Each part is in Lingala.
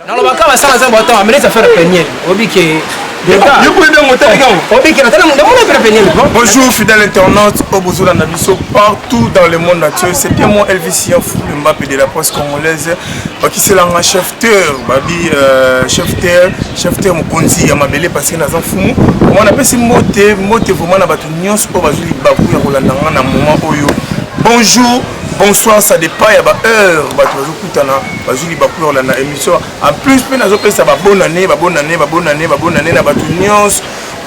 Non, le baka va ça ça bâton, amener ça faire peigner. Obi qui Bonjour fidèles internautes, Obozola Nabiso partout dans le monde entier. C'est bien moi Elvis Yanfou, le Mbappé de la presse congolaise. Qui c'est là un chef-terre, babi chef-terre Mokonzi Yamabele parce que nous avons on appelle ça mote vraiment na batu nyonso po bazuli baku ya kolanda na moment oyo. Bonjour, bonsoir, ça dépend ya ba heure batu bazokutana bazuli baku ya kolanda émission. En plus pe nazo pesa ba bonne année na batu nyonso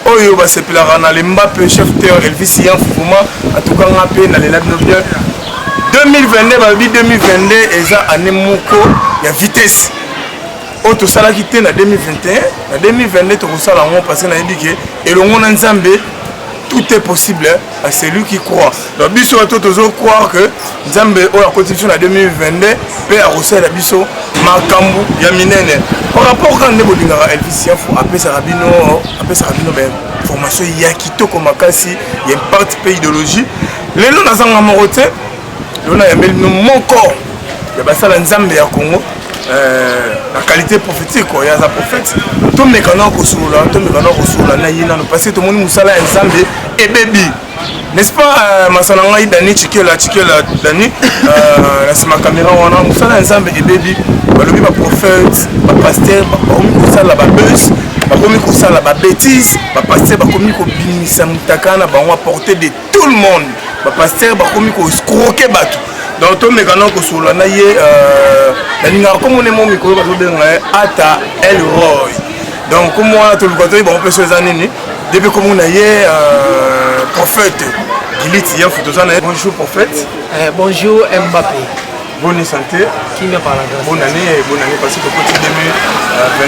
oyo ba sepelaka na le Mbappé chef-terre Elvis Yanfou en tout cas ngape na le lab 2022 babi 2022 eza année moko ya vitesse. Auto sala qui était en 2021, en 2022 tu as la parce que et le monde en Zambie tout est possible à celui qui croit. Donc biso à toujours croire que Zambie la constitution en 2022 peut arroser la biso makambu ya minene. Par rapport quand ndebo dingara Elvis Yanfou après ça rabino ben formation ya kitoko makasi il y a une partie pays idéologie. Les noms nazanga morote, le na yambeli no moko ya basala Zambie ya Congo. La qualité prophétique quoi, il y a un prophète. Tout mes canaux na yina parce que tout le monde musala ensemble et baby. N'est-ce pas masananga idani tikela dani la ma caméra on a musala ensemble et baby. Balobi ba prophète, ba pasteur, ba komi kusala ba buzz, ba komi kusala ba bêtise, ba pasteur ba komi ko binisa mutakana ba on apporter de tout le monde. Ba pasteur ba komi ko escroquer batou. Donc tout mes canaux kusula na ye comme on est mon micro, Ata El Roy. Donc, comme moi, tout le côté, on peut se les années. Depuis que on a prophète, bonjour prophète. Bonjour Mbappé. Bonne santé. Qui me parle de bonne année parce que tu continues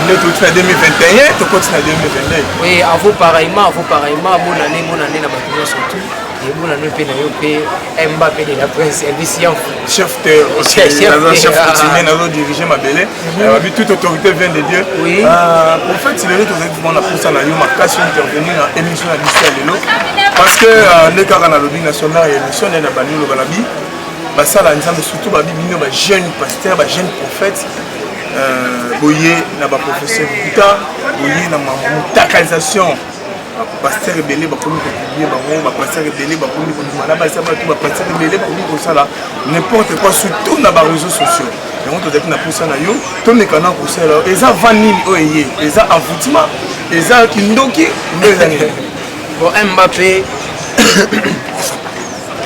2022, tu continues 2021, tu continues 2022. Oui, à vous pareillement, bonne année, la bataille surtout. Et bonne année, Mbappé de la presse, Elvis Yanfou. Chef-terre, chef coutumier, nous diriger ma belle. Toute autorité vient de Dieu. Oui. Prophète, c'est le retour de la pousse à la ma casse intervenir dans l'émission à l'Israël. Parce que les cas dans la lobby nationale et l'émission de la bannière de Balabi. Ça là surtout ba bino ba jeune pasteur ba jeune prophète boyé na ba professeur Buta boyé na mutakalisation pasteur belé ba komi ko publier ba pasteur belé ba komi ko mala ba ça ba tout ba pasteur belé ba komi ko ça là n'importe quoi surtout na ba réseaux sociaux donc on doit na pour ça na yo to me kana ko ça là eza vanille oyé eza envoûtement eza kindoki ndezani bon Mbappé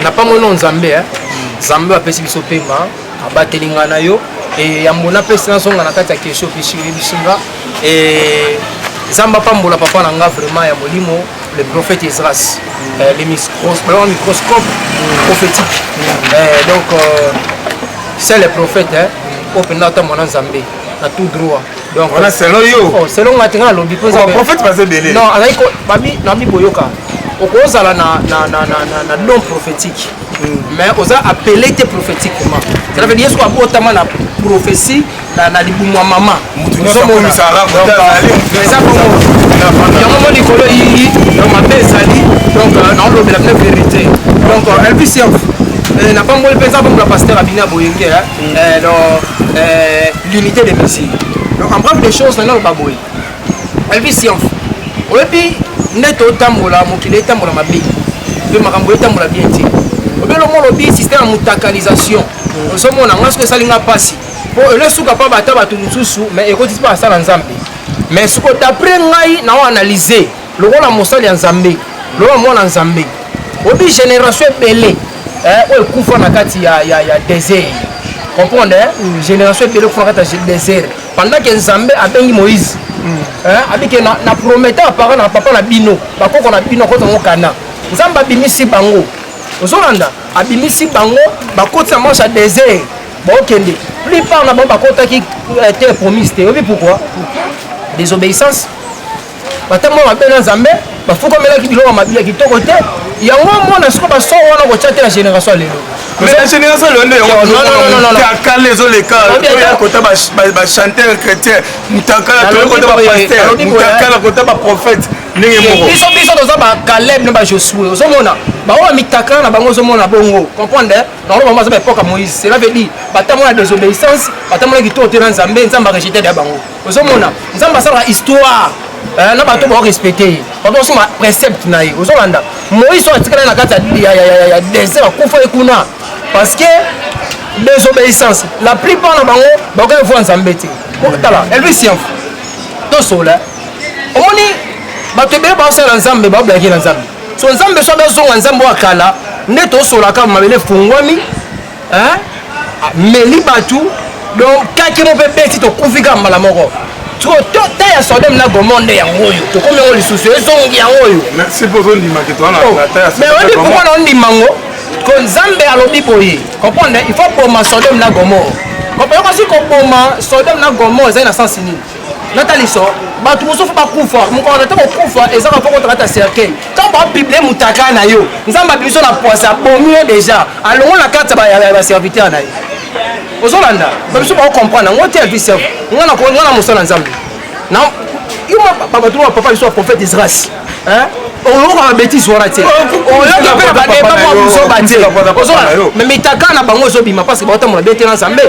n'a pas mon nom Zambé hein Zambé apesi biso pema abatelinga na yo et yambona pesi na songa na kati ya kesho pishi bisinga et Zamba pambola papa na nga vraiment ya molimo le prophète Esdras les microscope prophétique donc c'est le prophète hein open ata mona Zambé na tout droit donc voilà selon yo selon ngatinga lobi po Zambé prophète pas belé non azali ko babi na mi boyoka okozala na don prophétique mais oza appelé te prophétiquement ça veut dire ce qu'on a na prophétie na libumwa mama donc na lobi la vérité donc Elvis Yanfou n'a pas moi pensa comme la pasteur Abina Boyenge l'unité des messieurs donc en bref des choses na ba boy Elvis Yanfou et puis neto tambola mokile tambola mabe pe makambo tambola bien ti obelo mo lobi système mutakalisation osomo na ngasko salinga pasi po le suka pa bata batu mususu mais ekoti pas ça na Nzambe mais ce que d'après ngai na analyser le rôle mosali ya Nzambe le rôle na Nzambe obi génération belé o ekufa na kati ya désert comprendre génération belé kufa na kati ya désert pendant que Nzambe abengi Moïse abike na prometteur apparent na papa na bino bakoko na bino ko kana Nzambe abimisi bango ozolanda abimisi bango bakoti na marche à désert bakende plupart na bango bakotaki terre promise te obi pourquoi désobéissance batamo mabena Nzambe bafuko melaki biloko mabila kitoko te yango mona siko baso wana ko chate la génération lelo mais la génération non takale zo les cas ya kota ba chanteur chrétien mutakala to kota ba pasteur mutakala kota ba prophète biso toza Caleb na Josué ozomona bango mitaka na bango ozomona bongo comprendre donc bango za époque Moïse cela veut dire batamona désobéissance batamona kito te na Nzambe Nzamba rejeté de bango ozomona Nzamba sala histoire na bato ba respecter bato aussi ma précepte na ye ozolanda Moïse so atikala na kata ya désert akufa ekuna parce que désobéissance la plupart na bango ba ko voir Nzambe te okutala Elvis Yamf to sola omoni bato ebele baosala Nzambe baoblaki na Nzambe so Nzambe so bazonga Nzambe wakala nde tosolaka mabele efungwami meli bato donc kaki mo mpe beti tokufika mbala moko ta ya Sodome na Gomorrhe nde yango oyo tokomi yango lisusu ezongi yango oyo merci pour ondimaki toana mais oyebi pourquoi na ondimango ko Nzambe alobi boye comprendre il faut boma Sodome na Gomorrhe comprendre kasi koboma Sodome na Gomorrhe ezali na sens nini nataliso bato mosusu bakufa mokongo te kokufa ezaka mpo kotokata cercueil ntango babiblie mutaka na yo Nzambe abiso na poise abomi ye déjà alongo na kati ya baserviteur na ye ozolanda babiso bakokomprendre yango te Elvis nga na mosala Nzambe bato papa biso ya prophète Israël oloka babétise wana te oyoki mpe na badeba mwa busoba te ozolanda me mitaka na bango ezobima parce que baotambola bie te na Nzambe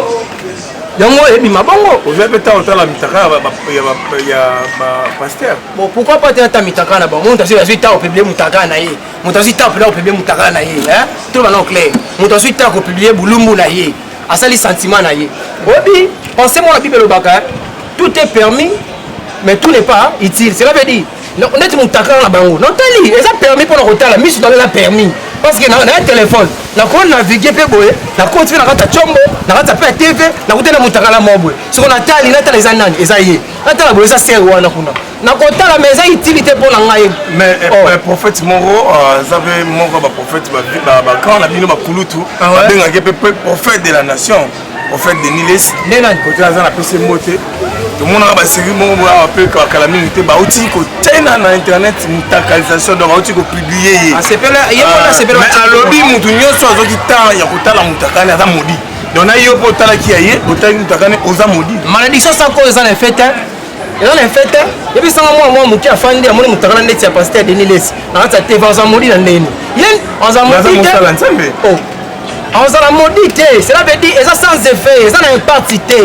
yango ebima bongo ozwa mpe ntango otala mitaka ya bapaster bon pourquoi pas te ata mitaka na bango moto azwi ntango opiblie mutaka na ye moto azwi ntango pela opiblie mutaka na ye to bana clair moto azwi ntango opiblie bulumbu na ye asali sentiment na ye obi pensez moi la Bible elobaka tout est permis mais tout n'est pas utile cela veut dire neti mutaka na bango notali eza permis mpona kotala miso na eza permis parce que na téléphone nakoni naviguer mpe boye nakoti mpe na kati ya tshombo na kati ya mpe ya tv nakotala mutaka na mwa boye soko natali natala eza nani eza ye natala boye eza ser wana kuna nakotala mais eza utilité mpo na ngai mais prophète moko aza mpe moko baprophète bakan na bino bakulutu babengaki mpe prophète de la nation prophète de Niles côté aza na pese mo te tomonaka basérie moko boya mpe bakala mingi te bauti kotena na internet mutakalisation donc bauti kopublie ye mais alobi mutu nyonso azoki temps ya kotala mutakani aza modi donc na yo mpo otalaki ya ye otali mutakani oza modi malédiction sanko eza na effet eza na effet yebisanga mwa moke afandi amoni mutakana ndeti ya paster Denis Lesi na kati ya tv aza modi na ndeni ye aza modi te azala modi te cela veut dire eza sans effet eza na impact te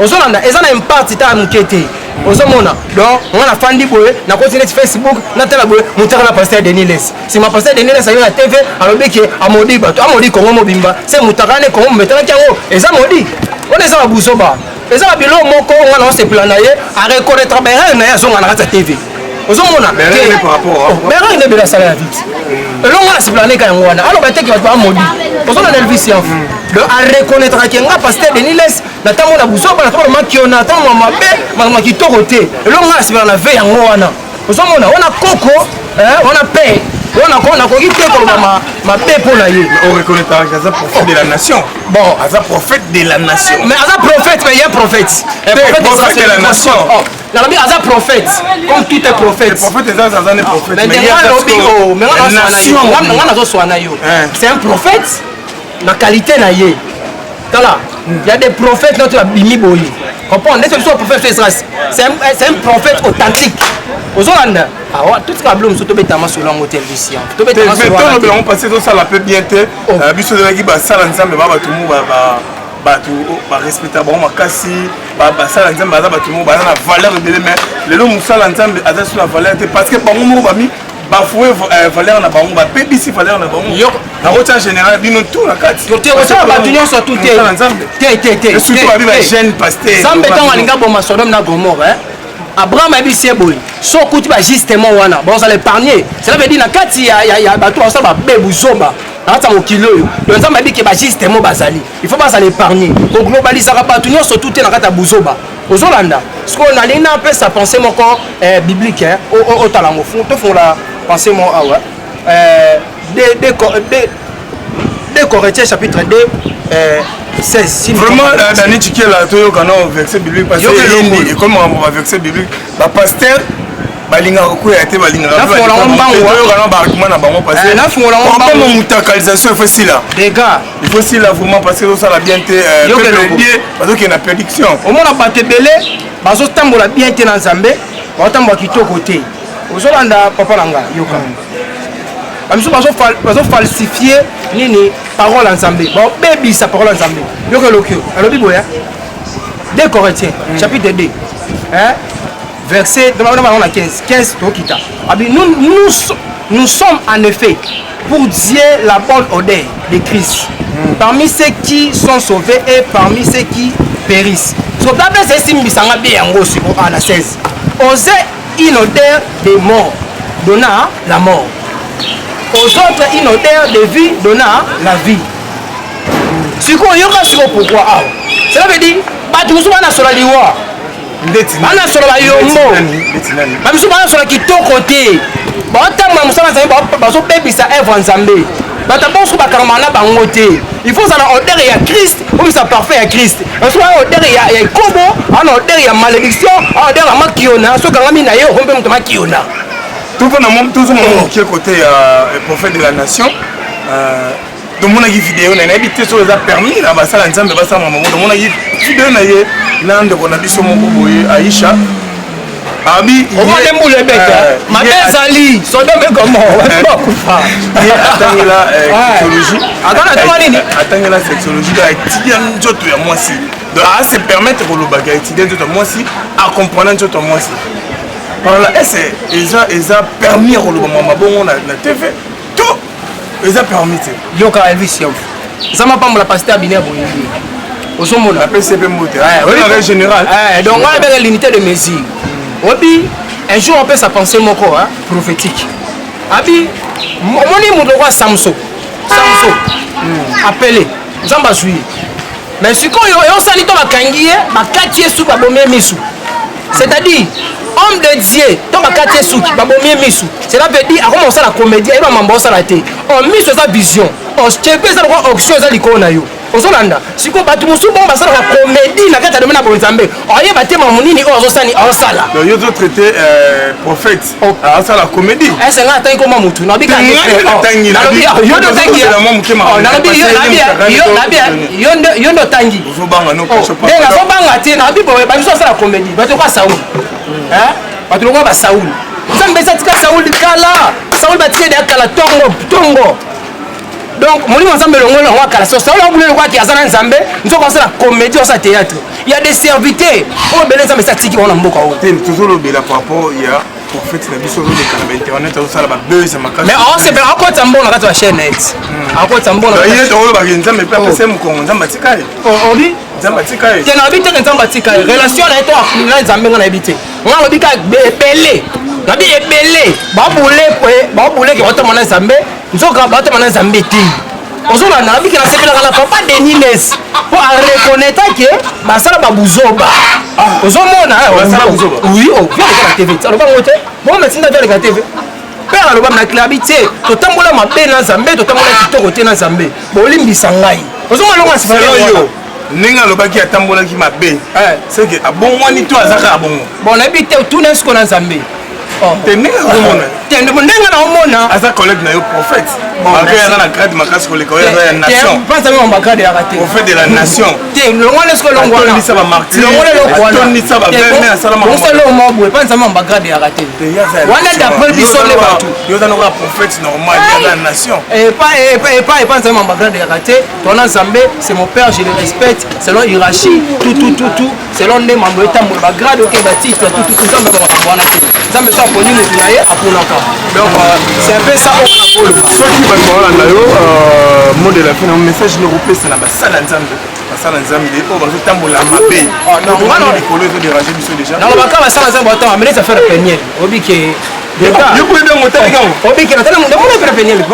ozolanda eza na impact ta moke te ozomona donc nga na fandi boye nakoti neti Facebook natala boye mutaka na paster Denis Lesi sima paster Denis Lesi ayo na tv alobi ke amodi bato amodi kongo mobimba se mutaka ne kongo mometalaki yango eza modi wana eza babuzoba eza babilo moko nga na osepela na ye areconnaître baerreur na ye azonga na kati ya tv ozomona baerreur nde ebele asala ya vite elongo na sepela neka yango wana aloba teki bato bamodi ozona na Elvis Yamf donc areconnaître ke nga paster Denis Lesi na ntango na buzoba na ntango makiona ntango mwa mabe makambo kitoko te elongo na sepela na ve yango wana ozomona wana koko wana pe nakoki te koloba mabe mpo na ye oreconnaître aza prophète de la nation bon aza prophète de la nation mais aza prophète mais ye prophète prophète de la nation nalobi aza prophète comme tout est prophète aza ne prophète mais nga nazoswana yo c'est un prophète na qualité na ye tala il y a des prophètes notre babimi boye comprendre ndeti biso prophète c'est un prophète authentique ozolanda totika bilo mosusu tobetama solo yango te Elvis Yamf tobetama solo mais tolobi passé tosala mpe bien te biso tozalaki basala Nzambe bato mo bato barespecta bango makasi basala Nzambe aza bato mo baza na valeur ebele mais lelo mosala Nzambe aza so na valeur te parce que bango moko bami bafoué valeur na bango bapebisi valeur na bango nakoti en général bino tout na kati osala bato nyonso tu te surtout babi bajeune paster Nzambe ntango alinga boma Sodome na Gomorrhe Abraham ayebisi ye boye so okuti bajustement wana bozala épargner cela veut dire na kati ya bato basala babebu zoba na kati ya mokili oyo lo Nzambe ayebi ke bajustement bazali il faut bazala épargner koglobalisaka bato nyonso tu te na kati ya buzoba ozolanda sikoyo nalingi na apesa pensée moko biblique otala ngo tofungola pensée moko awa 2 Corinthiens chapitre 2 16 vraiment Dani Tikela toyoka na verset biblique parce que comme on va verset biblique ba pasteur balinga koya te balinga toyoka na ba argument na bango parce que na fungola ngo ba mutakalisation il faut si là les gars il faut si là vraiment parce que ça la bien te parce que na prédiction au moins bato ebele bazotambola bien te na Nzambe bazotambola kitoko te ozolanda papa na nga yoka bamiso bazofalsifie nini parole ya nzambe babebisa parole ya nzambe yoka elokio alobi boya 2 Corinthiens chapitre 2 verset 15 tokita abi nous sommes en effet pour Dieu la bonne odeur de Christ parmi ceux qui sont sauvés et parmi ceux qui périssent. So Bible c'est simbisanga bien yango siko ana 16. Osez une odeur de mort donnant la mort. Aux autres une odeur de vie donnant la vie. Siko yoka siko pourquoi ah. Cela veut dire batu musu bana sola liwa. Bana sola ba yombo. Ba musu bana sola kitoko te. Ba tanga musala nzambe ba so bebisa œuvre nzambe. Batabonso bakamana bango te. Il faut ça la odeur ya Christ, ou ça parfait ya Christ. Soit odeur ya kobo, en odeur ya malédiction, en odeur ya makiona, so kangami na yo rompe mutama makiona. Tout le monde qui est côté prophète de la nation. Tout le monde a une vidéo, on a habité sur les permis, là bas ça l'ensemble bas ça maman. Tout le monde a une vidéo na ye, là on a biso mon boboye Aïcha. Abi, on va les mouler bête. Ma mère Zali, son nom est comment? Attends la sexologie. Attends la sexologie là étudier njoto ya mwasi. Donc à se permettre ko lobaga étudier njoto mwasi à comprendre njoto mwasi. Par là c'est ils a permis ko loba mabongo na TV. Tout ils a permis. Yoka Elvis Yof. Ça m'a pas me la pasteur biné boyé. Osomona PCP moteur. Ouais, général. Donc on a bien l'unité de mesure. Obi, un jour on peut sa pensée mon corps prophétique. Abi, moni moudouwa Samso. Appelé. Zamba Zouye. Mais si quand on s'en dit dans la kangiye, ma quartier sous babomé misu. C'est-à-dire, homme de Dieu, dans ma quartier sous babomé misu. Cela veut dire, à commencer la comédie, et ma mambo ça raté. On mise sur sa vision. On se tient ça droit auction ça l'icône yo. Ozolanda siko batu musu bomba ça la comédie na kata de mena bonzambe oye batema munini ozosani osala donc yo zo traité prophète à ça la comédie est-ce nga tangi koma mutu na bika tangi na yo do tangi na bi yo ndo tangi ozobanga no ko denga zobanga te na bi boye bamiso ça la comédie bato kwa Saul bato ngo ba Saul nzambe satika Saul kala Saul batike de kala tongo donc molimo nzambe longo longo kala so ça on voulait quoi qui azana nzambe nzoko ça la comédie ou ça théâtre il y a des serviteurs on belé nzambe satiki on mboka o toujours le bela par rapport il y a prophète na biso le canal internet tout ça la buzz makasi mais on c'est pas quoi tambo na kati wa chaîne net à quoi tambo na il y a tout le bagage nzambe pas passer mon kongo nzambe tikaye on dit nzambe tikaye tena habite nzambe tikaye relation na to na nzambe na habite on a bika belé na bi ebelé ba boule ki otama na nzambe nzoka ba otama na nzambe ti ozona na bika na sepela kala papa Denines pour reconnaître que basala babuzoba ozomona oui on vient de la TV ça va monter bon mais sinda vient de la TV père aloba na klabité totambola mabe na nzambe totambola kitoko te na nzambe bolimbisa ngai ozomona longa sifala yo ninga lobaki atambola ki mabe c'est que abongwani to azaka abongo bon na bité tout n'est ce qu'on a nzambe tenenga komona tenenga na omona asa collègue na yo prophète akaya na grade makasi koleka ya nation pense même en grade ya raté prophète de la nation te longo les ko longo na ça va martyr longo le ko toni ça va venir salama on sait le mot pense même en grade ya raté wana d'après biso le batou yo dans le prophète normal de la nation et pas pense même en grade ya raté ton ensemble c'est mon père je le respecte selon hiérarchie tout selon les membres état mo ba grade OK ba titre tout ça ba wana ça me sent connu mutu na ye aponaka donc c'est un peu ça on a pour soki bato balanda yo mot de la fin un message ne repesa na basala nzambe oyo bazotambola mabe likolo ezoderange biso déjà nalobaka basala nzambe otanga mais ça faire peniel obike yo koyebi yango otalika obike natala monde mona faire peniel